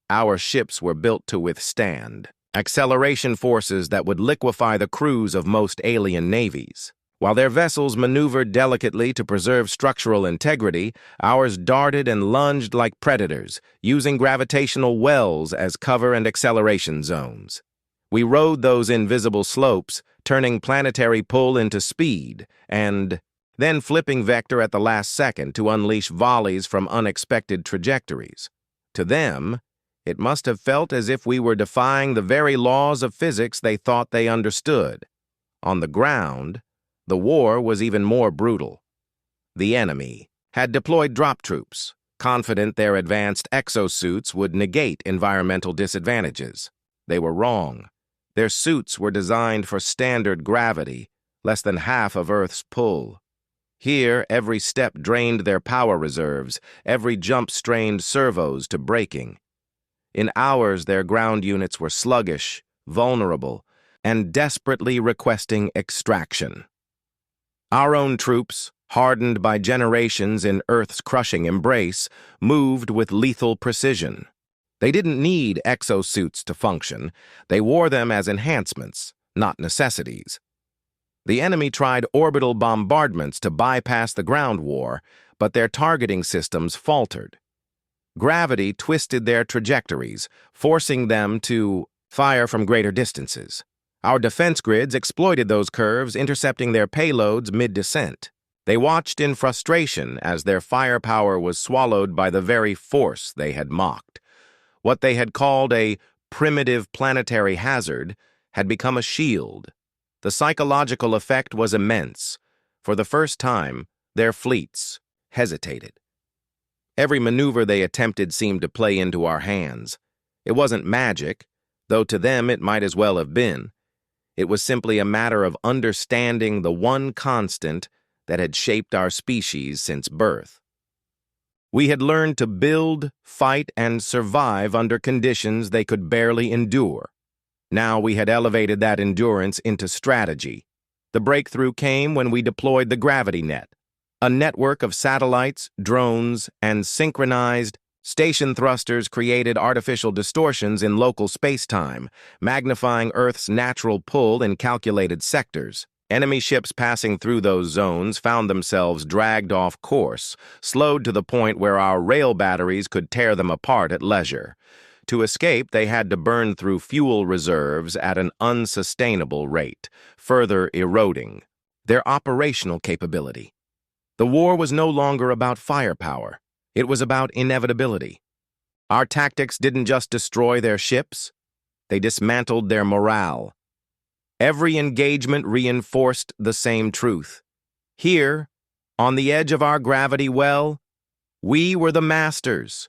Our ships were built to withstand acceleration forces that would liquefy the crews of most alien navies. While their vessels maneuvered delicately to preserve structural integrity, ours darted and lunged like predators, using gravitational wells as cover and acceleration zones. We rode those invisible slopes, turning planetary pull into speed, and then flipping vector at the last second to unleash volleys from unexpected trajectories. To them, it must have felt as if we were defying the very laws of physics they thought they understood. On the ground, the war was even more brutal. The enemy had deployed drop troops, confident their advanced exosuits would negate environmental disadvantages. They were wrong. Their suits were designed for standard gravity, less than half of Earth's pull. Here, every step drained their power reserves, every jump strained servos to braking. In hours, their ground units were sluggish, vulnerable, and desperately requesting extraction. Our own troops, hardened by generations in Earth's crushing embrace, moved with lethal precision. They didn't need exosuits to function. They wore them as enhancements, not necessities. The enemy tried orbital bombardments to bypass the ground war, but their targeting systems faltered. Gravity twisted their trajectories, forcing them to fire from greater distances. Our defense grids exploited those curves, intercepting their payloads mid-descent. They watched in frustration as their firepower was swallowed by the very force they had mocked. What they had called a primitive planetary hazard had become a shield. The psychological effect was immense. For the first time, their fleets hesitated. Every maneuver they attempted seemed to play into our hands. It wasn't magic, though to them it might as well have been. It was simply a matter of understanding the one constant that had shaped our species since birth. We had learned to build, fight, and survive under conditions they could barely endure. Now we had elevated that endurance into strategy. The breakthrough came when we deployed the gravity net, a network of satellites, drones, and synchronized station thrusters created artificial distortions in local space-time, magnifying Earth's natural pull in calculated sectors. Enemy ships passing through those zones found themselves dragged off course, slowed to the point where our rail batteries could tear them apart at leisure. To escape, they had to burn through fuel reserves at an unsustainable rate, further eroding their operational capability. The war was no longer about firepower. It was about inevitability. Our tactics didn't just destroy their ships, they dismantled their morale. Every engagement reinforced the same truth. Here, on the edge of our gravity well, we were the masters.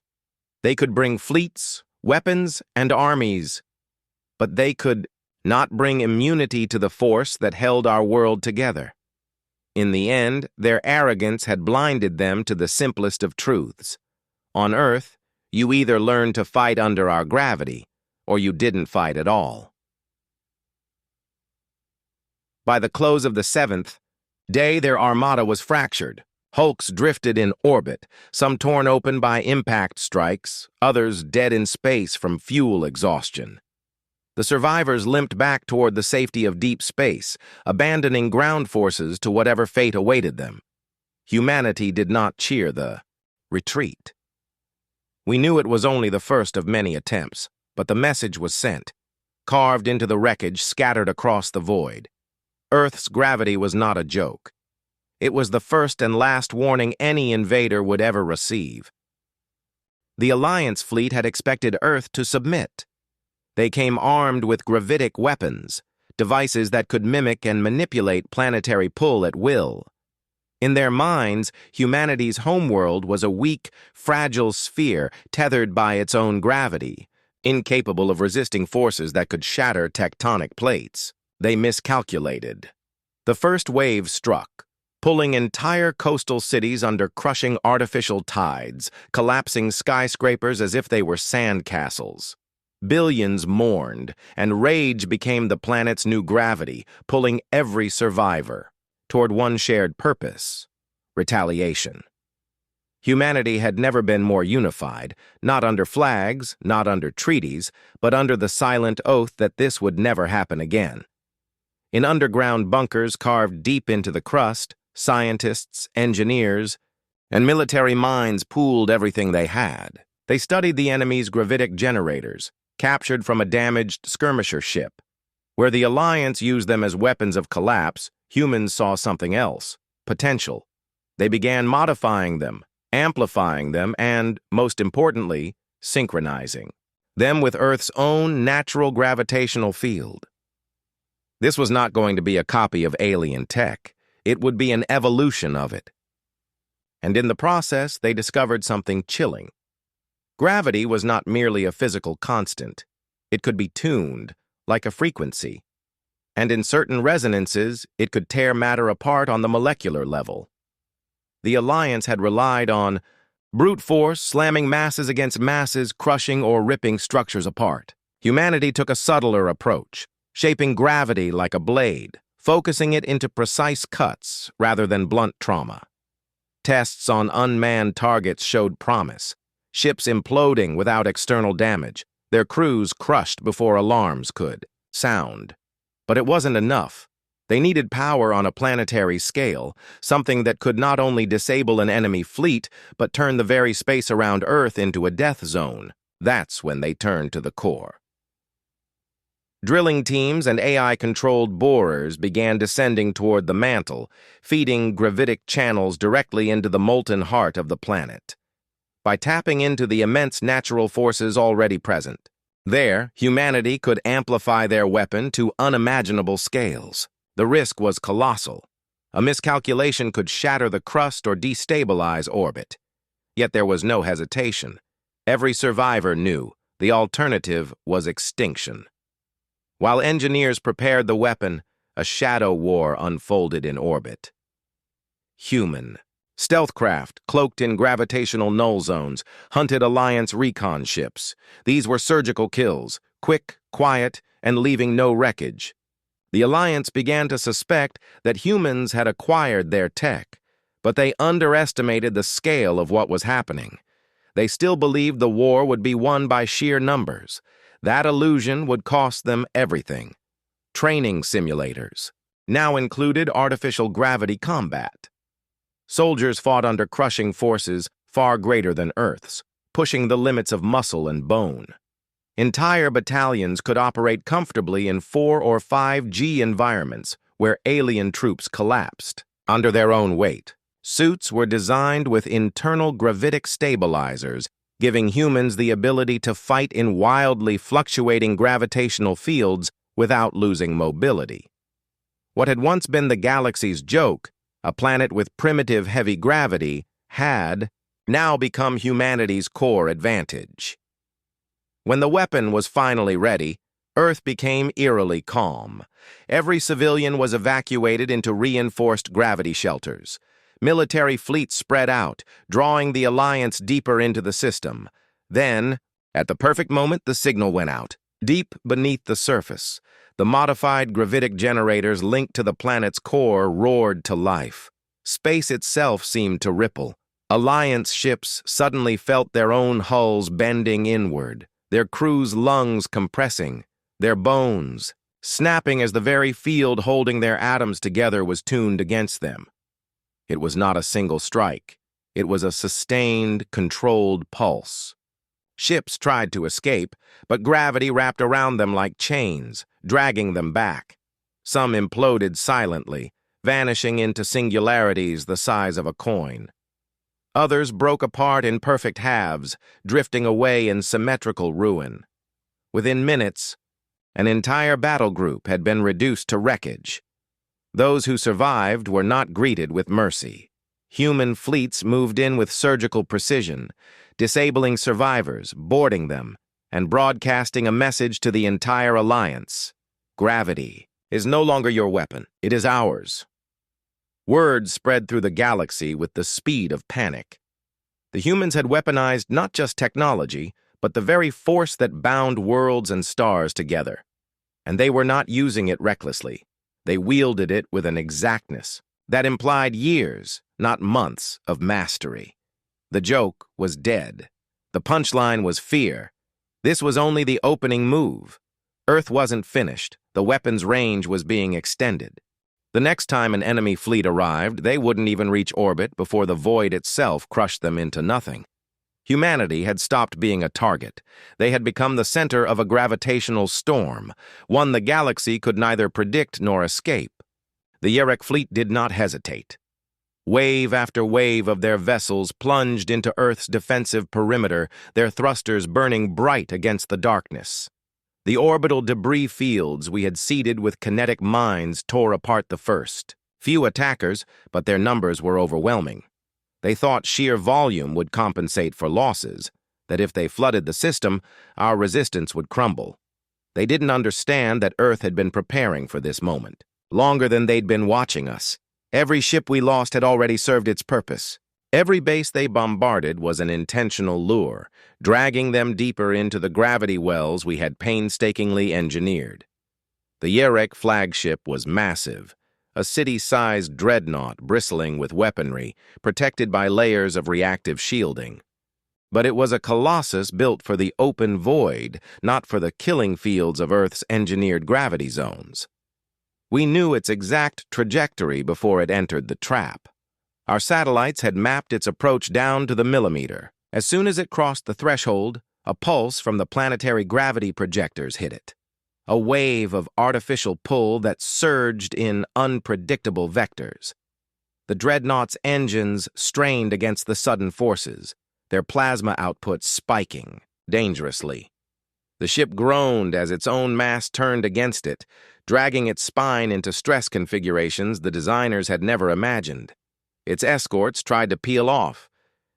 They could bring fleets, weapons, and armies, but they could not bring immunity to the force that held our world together. In the end, their arrogance had blinded them to the simplest of truths. On Earth, you either learned to fight under our gravity, or you didn't fight at all. By the close of the 7th day, their armada was fractured. Hulks drifted in orbit, some torn open by impact strikes, others dead in space from fuel exhaustion. The survivors limped back toward the safety of deep space, abandoning ground forces to whatever fate awaited them. Humanity did not cheer the retreat. We knew it was only the first of many attempts, but the message was sent, carved into the wreckage scattered across the void. Earth's gravity was not a joke. It was the first and last warning any invader would ever receive. The Alliance fleet had expected Earth to submit. They came armed with gravitic weapons, devices that could mimic and manipulate planetary pull at will. In their minds, humanity's homeworld was a weak, fragile sphere tethered by its own gravity, incapable of resisting forces that could shatter tectonic plates. They miscalculated. The first wave struck, pulling entire coastal cities under crushing artificial tides, collapsing skyscrapers as if they were sandcastles. Billions mourned, and rage became the planet's new gravity, pulling every survivor toward one shared purpose: retaliation. Humanity had never been more unified, not under flags, not under treaties, but under the silent oath that this would never happen again. In underground bunkers carved deep into the crust, scientists, engineers, and military minds pooled everything they had. They studied the enemy's gravitic generators, captured from a damaged skirmisher ship. Where the Alliance used them as weapons of collapse, humans saw something else: potential. They began modifying them, amplifying them, and, most importantly, synchronizing them with Earth's own natural gravitational field. This was not going to be a copy of alien tech. It would be an evolution of it. And in the process, they discovered something chilling. Gravity was not merely a physical constant. It could be tuned, like a frequency. And in certain resonances, it could tear matter apart on the molecular level. The Alliance had relied on brute force, slamming masses against masses, crushing or ripping structures apart. Humanity took a subtler approach, shaping gravity like a blade, focusing it into precise cuts rather than blunt trauma. Tests on unmanned targets showed promise, ships imploding without external damage, their crews crushed before alarms could sound. But it wasn't enough. They needed power on a planetary scale, something that could not only disable an enemy fleet, but turn the very space around Earth into a death zone. That's when they turned to the core. Drilling teams and AI-controlled borers began descending toward the mantle, feeding gravitic channels directly into the molten heart of the planet. By tapping into the immense natural forces already present, there, humanity could amplify their weapon to unimaginable scales. The risk was colossal. A miscalculation could shatter the crust or destabilize orbit. Yet there was no hesitation. Every survivor knew the alternative was extinction. While engineers prepared the weapon, a shadow war unfolded in orbit. Human. Stealth craft, cloaked in gravitational null zones, hunted Alliance recon ships. These were surgical kills, quick, quiet, and leaving no wreckage. The Alliance began to suspect that humans had acquired their tech, but they underestimated the scale of what was happening. They still believed the war would be won by sheer numbers. That illusion would cost them everything: training simulators, now included artificial gravity combat. Soldiers fought under crushing forces far greater than Earth's, pushing the limits of muscle and bone. Entire battalions could operate comfortably in 4 or 5G environments where alien troops collapsed under their own weight. Suits were designed with internal gravitic stabilizers, giving humans the ability to fight in wildly fluctuating gravitational fields without losing mobility. What had once been the galaxy's joke, a planet with primitive heavy gravity, had now become humanity's core advantage. When the weapon was finally ready, Earth became eerily calm. Every civilian was evacuated into reinforced gravity shelters. Military fleets spread out, drawing the Alliance deeper into the system. Then, at the perfect moment, the signal went out. Deep beneath the surface, the modified gravitic generators linked to the planet's core roared to life. Space itself seemed to ripple. Alliance ships suddenly felt their own hulls bending inward, their crews' lungs compressing, their bones snapping as the very field holding their atoms together was tuned against them. It was not a single strike. It was a sustained, controlled pulse. Ships tried to escape, but gravity wrapped around them like chains, dragging them back. Some imploded silently, vanishing into singularities the size of a coin. Others broke apart in perfect halves, drifting away in symmetrical ruin. Within minutes, an entire battle group had been reduced to wreckage. Those who survived were not greeted with mercy. Human fleets moved in with surgical precision, disabling survivors, boarding them, and broadcasting a message to the entire Alliance. Gravity is no longer your weapon, it is ours. Word spread through the galaxy with the speed of panic. The humans had weaponized not just technology, but the very force that bound worlds and stars together. And they were not using it recklessly. They wielded it with an exactness that implied years, not months, of mastery. The joke was dead. The punchline was fear. This was only the opening move. Earth wasn't finished. The weapon's range was being extended. The next time an enemy fleet arrived, they wouldn't even reach orbit before the void itself crushed them into nothing. Humanity had stopped being a target. They had become the center of a gravitational storm, one the galaxy could neither predict nor escape. The Yerek fleet did not hesitate. Wave after wave of their vessels plunged into Earth's defensive perimeter, their thrusters burning bright against the darkness. The orbital debris fields we had seeded with kinetic mines tore apart the first. Few attackers, but their numbers were overwhelming. They thought sheer volume would compensate for losses, that if they flooded the system, our resistance would crumble. They didn't understand that Earth had been preparing for this moment, longer than they'd been watching us. Every ship we lost had already served its purpose. Every base they bombarded was an intentional lure, dragging them deeper into the gravity wells we had painstakingly engineered. The Yerek flagship was massive, a city-sized dreadnought bristling with weaponry, protected by layers of reactive shielding. But it was a colossus built for the open void, not for the killing fields of Earth's engineered gravity zones. We knew its exact trajectory before it entered the trap. Our satellites had mapped its approach down to the millimeter. As soon as it crossed the threshold, a pulse from the planetary gravity projectors hit it. A wave of artificial pull that surged in unpredictable vectors. The dreadnought's engines strained against the sudden forces, their plasma output spiking dangerously. The ship groaned as its own mass turned against it, dragging its spine into stress configurations the designers had never imagined. Its escorts tried to peel off,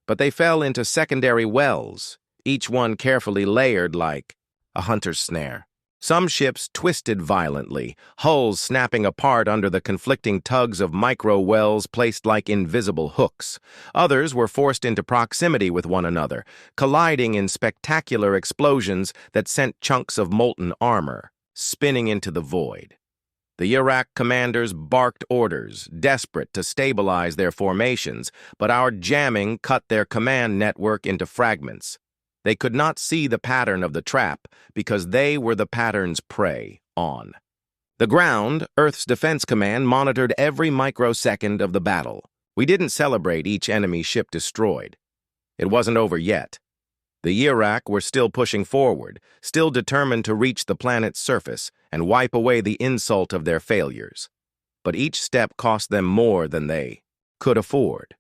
but they fell into secondary wells, each one carefully layered like a hunter's snare. Some ships twisted violently, hulls snapping apart under the conflicting tugs of micro-wells placed like invisible hooks. Others were forced into proximity with one another, colliding in spectacular explosions that sent chunks of molten armor spinning into the void. The Iraq commanders barked orders, desperate to stabilize their formations, but our jamming cut their command network into fragments. They could not see the pattern of the trap because they were the pattern's prey on. The ground, Earth's Defense Command, monitored every microsecond of the battle. We didn't celebrate each enemy ship destroyed. It wasn't over yet. The Iraq were still pushing forward, still determined to reach the planet's surface and wipe away the insult of their failures. But each step cost them more than they could afford.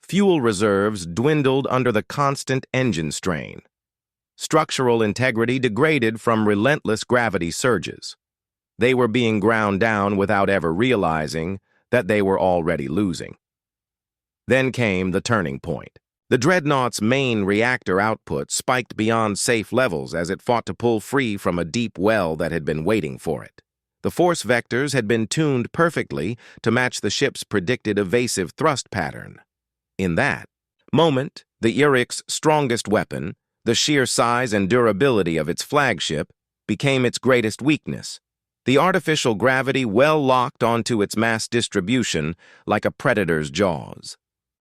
Fuel reserves dwindled under the constant engine strain. Structural integrity degraded from relentless gravity surges. They were being ground down without ever realizing that they were already losing. Then came the turning point. The Dreadnought's main reactor output spiked beyond safe levels as it fought to pull free from a deep well that had been waiting for it. The force vectors had been tuned perfectly to match the ship's predicted evasive thrust pattern. In that moment, the Iraq's strongest weapon, the sheer size and durability of its flagship, became its greatest weakness. The artificial gravity well locked onto its mass distribution like a predator's jaws.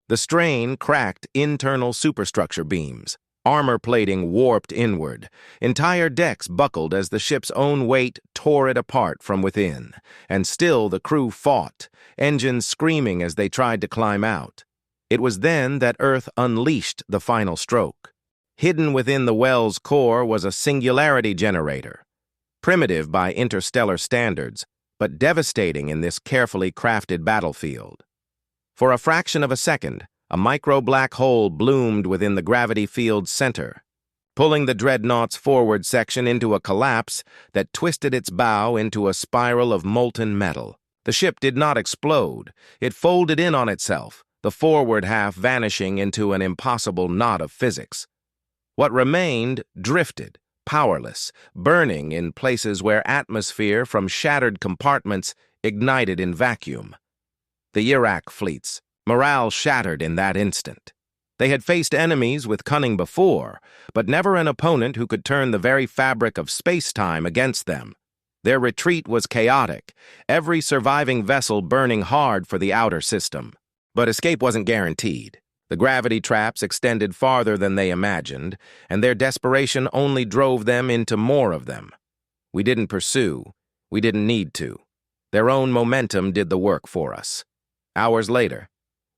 The strain cracked internal superstructure beams. Armor plating warped inward. Entire decks buckled as the ship's own weight tore it apart from within. And still the crew fought, engines screaming as they tried to climb out. It was then that Earth unleashed the final stroke. Hidden within the well's core was a singularity generator. Primitive by interstellar standards, but devastating in this carefully crafted battlefield. For a fraction of a second, a micro-black hole bloomed within the gravity field's center, pulling the Dreadnought's forward section into a collapse that twisted its bow into a spiral of molten metal. The ship did not explode. It folded in on itself, the forward half vanishing into an impossible knot of physics. What remained drifted, powerless, burning in places where atmosphere from shattered compartments ignited in vacuum. The Iraq fleets, morale shattered in that instant. They had faced enemies with cunning before, but never an opponent who could turn the very fabric of space-time against them. Their retreat was chaotic, every surviving vessel burning hard for the outer system. But escape wasn't guaranteed. The gravity traps extended farther than they imagined, and their desperation only drove them into more of them. We didn't pursue. We didn't need to. Their own momentum did the work for us. Hours later,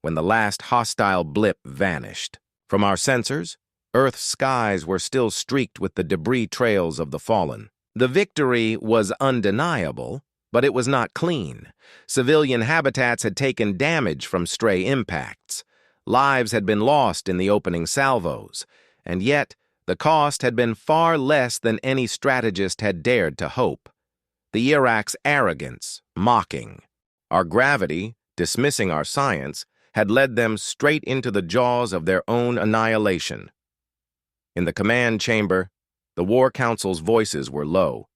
when the last hostile blip vanished, from our sensors, Earth's skies were still streaked with the debris trails of the fallen. The victory was undeniable, but it was not clean. Civilian habitats had taken damage from stray impacts. Lives had been lost in the opening salvos, and yet the cost had been far less than any strategist had dared to hope. The Iraq's arrogance, mocking. Our gravity, dismissing our science, had led them straight into the jaws of their own annihilation. In the command chamber, the War Council's voices were low.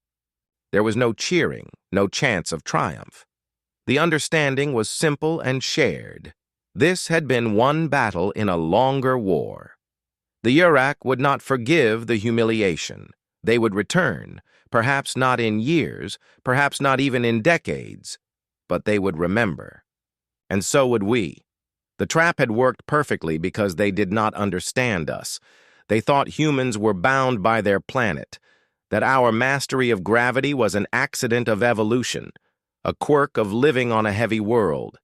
There was no cheering, no chance of triumph. The understanding was simple and shared. This had been one battle in a longer war. The Iraq would not forgive the humiliation. They would return, perhaps not in years, perhaps not even in decades, but they would remember. And so would we. The trap had worked perfectly because they did not understand us. They thought humans were bound by their planet, that our mastery of gravity was an accident of evolution, a quirk of living on a heavy world.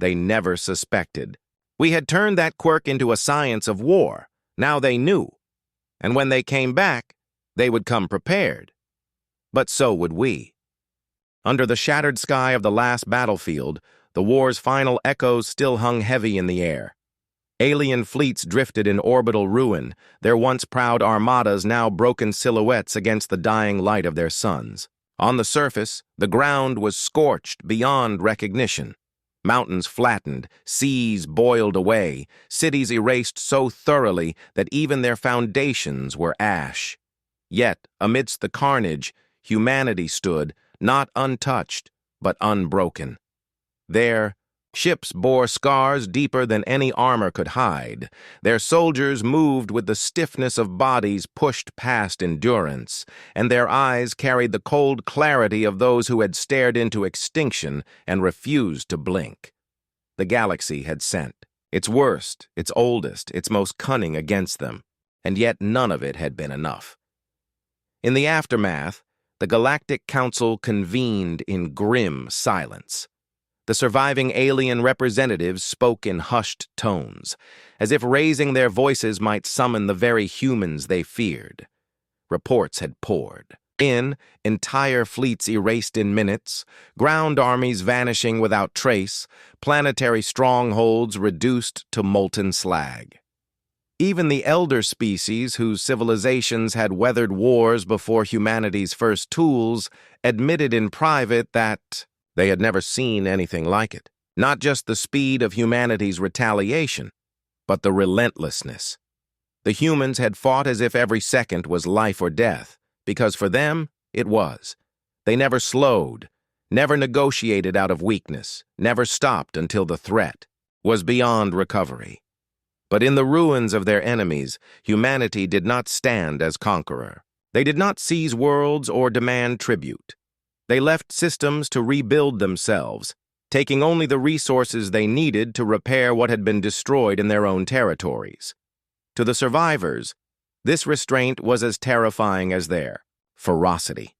They never suspected. We had turned that quirk into a science of war. Now they knew. And when they came back, they would come prepared. But so would we. Under the shattered sky of the last battlefield, the war's final echoes still hung heavy in the air. Alien fleets drifted in orbital ruin, their once proud armadas now broken silhouettes against the dying light of their suns. On the surface, the ground was scorched beyond recognition. Mountains flattened, seas boiled away, cities erased so thoroughly that even their foundations were ash. Yet, amidst the carnage, humanity stood, not untouched, but unbroken. Their ships bore scars deeper than any armor could hide. Their soldiers moved with the stiffness of bodies pushed past endurance, and their eyes carried the cold clarity of those who had stared into extinction and refused to blink. The galaxy had sent its worst, its oldest, its most cunning against them, and yet none of it had been enough. In the aftermath, The Galactic Council convened in grim silence. The surviving alien representatives spoke in hushed tones, as if raising their voices might summon the very humans they feared. Reports had poured in, entire fleets erased in minutes, ground armies vanishing without trace, planetary strongholds reduced to molten slag. Even the elder species, whose civilizations had weathered wars before humanity's first tools, admitted in private that they had never seen anything like it. Not just the speed of humanity's retaliation, but the relentlessness. The humans had fought as if every second was life or death, because for them, it was. They never slowed, never negotiated out of weakness, never stopped until the threat was beyond recovery. But in the ruins of their enemies, humanity did not stand as conqueror. They did not seize worlds or demand tribute. They left systems to rebuild themselves, taking only the resources they needed to repair what had been destroyed in their own territories. To the survivors, this restraint was as terrifying as their ferocity,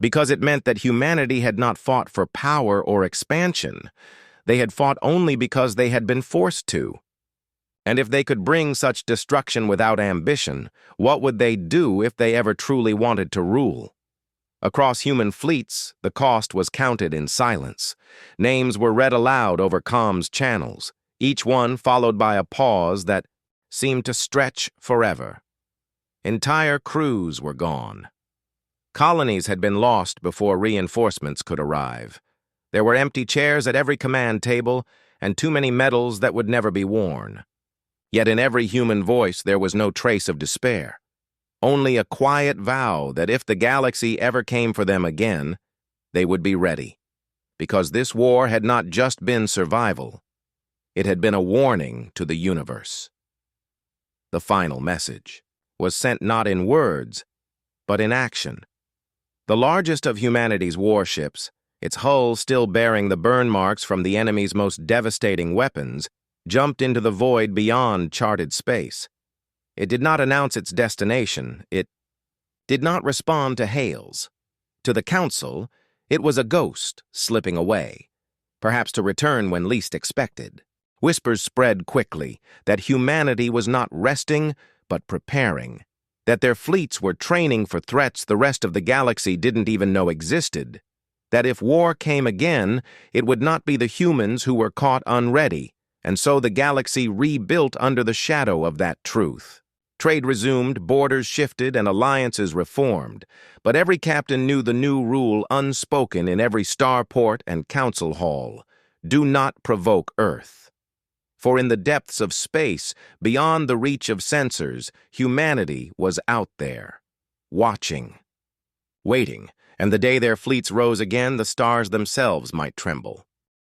because it meant that humanity had not fought for power or expansion. They had fought only because they had been forced to. And if they could bring such destruction without ambition, what would they do if they ever truly wanted to rule? Across human fleets, the cost was counted in silence. Names were read aloud over comms channels, each one followed by a pause that seemed to stretch forever. Entire crews were gone. Colonies had been lost before reinforcements could arrive. There were empty chairs at every command table and too many medals that would never be worn. Yet in every human voice there was no trace of despair. Only a quiet vow that if the galaxy ever came for them again, they would be ready. Because this war had not just been survival, it had been a warning to the universe. The final message was sent not in words, but in action. The largest of humanity's warships, its hull still bearing the burn marks from the enemy's most devastating weapons, jumped into the void beyond charted space. It did not announce its destination. It did not respond to hails. To the Council, it was a ghost slipping away, perhaps to return when least expected. Whispers spread quickly that humanity was not resting, but preparing, that their fleets were training for threats the rest of the galaxy didn't even know existed, that if war came again, it would not be the humans who were caught unready, and so the galaxy rebuilt under the shadow of that truth. Trade resumed, borders shifted, and alliances reformed, but every captain knew the new rule unspoken in every starport and council hall: do not provoke Earth. For in the depths of space, beyond the reach of sensors, humanity was out there, watching, waiting, and the day their fleets rose again, the stars themselves might tremble.